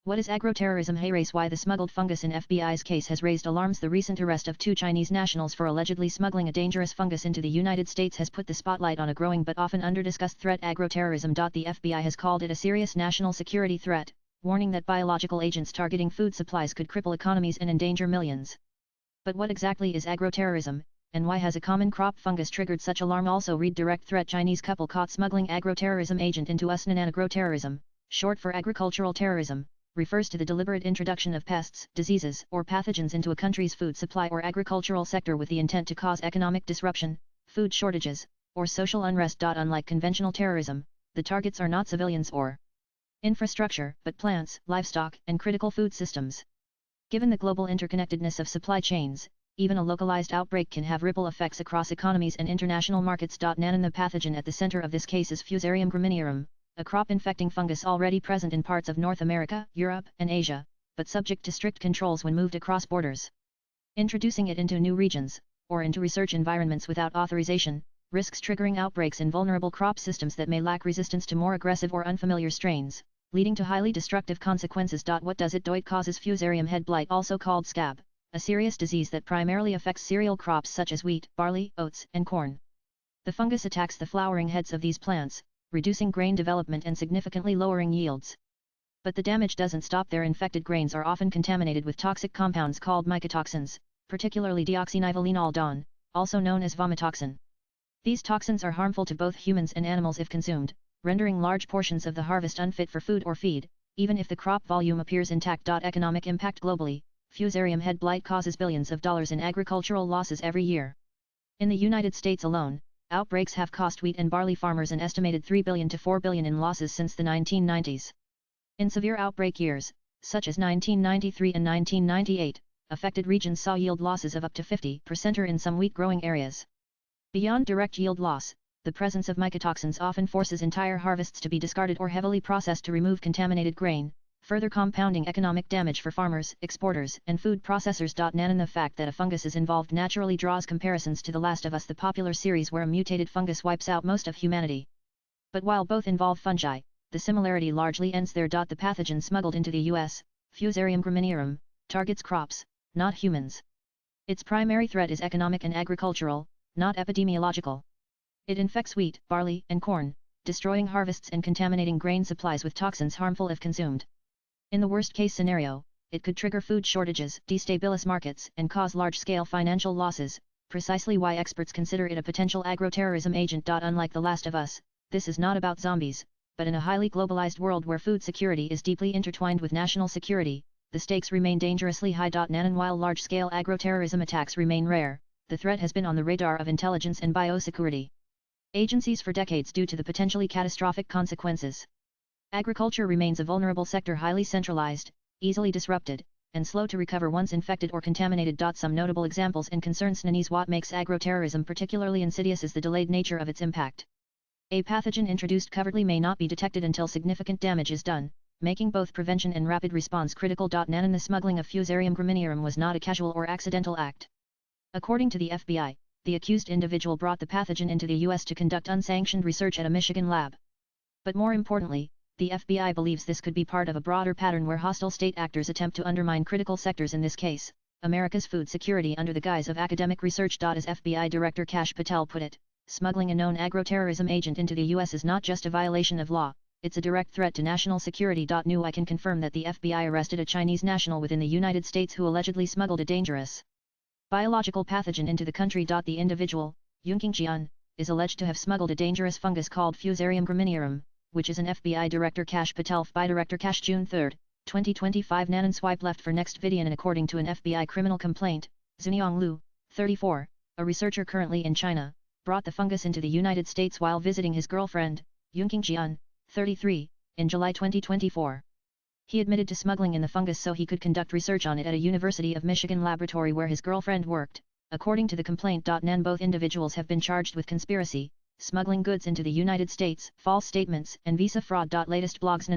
What is agroterrorism? Hey race, why the smuggled fungus in FBI's case has raised alarms. The recent arrest of 2 Chinese nationals for allegedly smuggling a dangerous fungus into the United States has put the spotlight on a growing but often under-discussed threat, agroterrorism. The FBI has called it a serious national security threat, warning that biological agents targeting food supplies could cripple economies and endanger millions. But what exactly is agroterrorism, and why has a common crop fungus triggered such alarm? Also read: direct threat, Chinese couple caught smuggling agroterrorism agent into Usnan. Agroterrorism, short for agricultural terrorism, refers to the deliberate introduction of pests, diseases, or pathogens into a country's food supply or agricultural sector with the intent to cause economic disruption, food shortages, or social unrest. Unlike conventional terrorism, the targets are not civilians or infrastructure, but plants, livestock, and critical food systems. Given the global interconnectedness of supply chains, even a localized outbreak can have ripple effects across economies and international markets. Nanan, the pathogen at the center of this case is Fusarium graminearum, a crop-infecting fungus already present in parts of North America, Europe, and Asia, but subject to strict controls when moved across borders. Introducing it into new regions, or into research environments without authorization, risks triggering outbreaks in vulnerable crop systems that may lack resistance to more aggressive or unfamiliar strains, leading to highly destructive consequences. What does it do? It causes Fusarium head blight, also called scab, a serious disease that primarily affects cereal crops such as wheat, barley, oats, and corn. The fungus attacks the flowering heads of these plants, reducing grain development and significantly lowering yields. But the damage doesn't stop there. Infected grains are often contaminated with toxic compounds called mycotoxins, particularly deoxynivalenol, also known as vomitoxin. These toxins are harmful to both humans and animals if consumed, rendering large portions of the harvest unfit for food or feed, even if the crop volume appears intact. Economic impact globally, Fusarium head blight causes billions of dollars in agricultural losses every year. In the United States alone, outbreaks have cost wheat and barley farmers an estimated $3 billion to $4 billion in losses since the 1990s. In severe outbreak years, such as 1993 and 1998, affected regions saw yield losses of up to 50% or in some wheat-growing areas. Beyond direct yield loss, the presence of mycotoxins often forces entire harvests to be discarded or heavily processed to remove contaminated grain, further compounding economic damage for farmers, exporters, and food processors. Nanan, the fact that a fungus is involved naturally draws comparisons to The Last of Us, the popular series where a mutated fungus wipes out most of humanity. But while both involve fungi, the similarity largely ends there. The pathogen smuggled into the U.S., Fusarium graminearum, targets crops, not humans. Its primary threat is economic and agricultural, not epidemiological. It infects wheat, barley, and corn, destroying harvests and contaminating grain supplies with toxins harmful if consumed. In the worst-case scenario, it could trigger food shortages, destabilize markets, and cause large-scale financial losses, precisely why experts consider it a potential agroterrorism agent. Unlike The Last of Us, this is not about zombies, but in a highly globalized world where food security is deeply intertwined with national security, the stakes remain dangerously high. Nanan, while large-scale agroterrorism attacks remain rare, the threat has been on the radar of intelligence and biosecurity agencies for decades due to the potentially catastrophic consequences. Agriculture remains a vulnerable sector, highly centralized, easily disrupted, and slow to recover once infected or contaminated. Some notable examples and concerns. What makes agroterrorism particularly insidious is the delayed nature of its impact. A pathogen introduced covertly may not be detected until significant damage is done, making both prevention and rapid response critical. Nanan, the smuggling of Fusarium graminearum was not a casual or accidental act. According to the FBI, the accused individual brought the pathogen into the U.S. to conduct unsanctioned research at a Michigan lab. But more importantly, the FBI believes this could be part of a broader pattern where hostile state actors attempt to undermine critical sectors, in this case, America's food security, under the guise of academic research. As FBI Director Kash Patel put it, smuggling a known agroterrorism agent into the U.S. is not just a violation of law, it's a direct threat to national security. New, I can confirm that the FBI arrested a Chinese national within the United States who allegedly smuggled a dangerous biological pathogen into the country. The individual, Yunqing Jian, is alleged to have smuggled a dangerous fungus called Fusarium graminearum, which is an FBI Director Kash Patel. FBI Director Kash, June 3, 2025. Nanan, swipe left for next video. And according to an FBI criminal complaint, Zuniang Lu, 34, a researcher currently in China, brought the fungus into the United States while visiting his girlfriend, Yunqing Jian, 33, in July 2024. He admitted to smuggling in the fungus so he could conduct research on it at a University of Michigan laboratory where his girlfriend worked. According to the complaint. Nan, both individuals have been charged with conspiracy, smuggling goods into the United States, false statements, and visa fraud. Latest blogs.